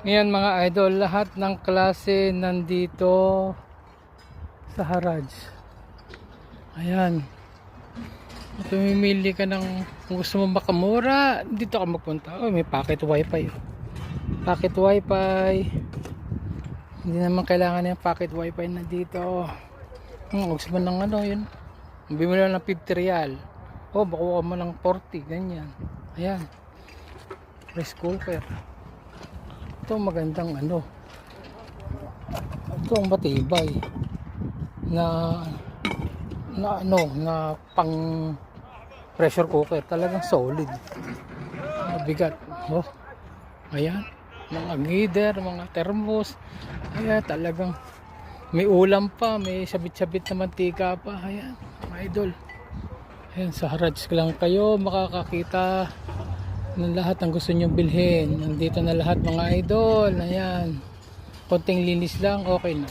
Ngayon mga idol, lahat ng klase nandito sa Haraj. Ayan. Pumimili ka ng kung gusto mo makamura, dito ka magpunta. Oh, may pocket wifi. Pocket wifi. Hindi naman kailangan yung pocket wifi na dito. Gusto mo ng ano yun. Bumili lang ng 50 real. Oh, makuha mo ng 40, ganyan. Ayan. Rice cooker. Ito magandang ano. Ito ang matibay na pang pressure cooker, talagang solid. Mabigat. Oh. Ayan. Mga gider, mga thermos. Ayan, talagang may ulam pa, may sabit-sabit na mantika pa. Ayan, mga idol. Ayan, sa Haraj lang kayo makakakita ng lahat ng gusto nyong bilhin. Nandito na lahat mga idol. Ayan. Konting linis lang, okay na.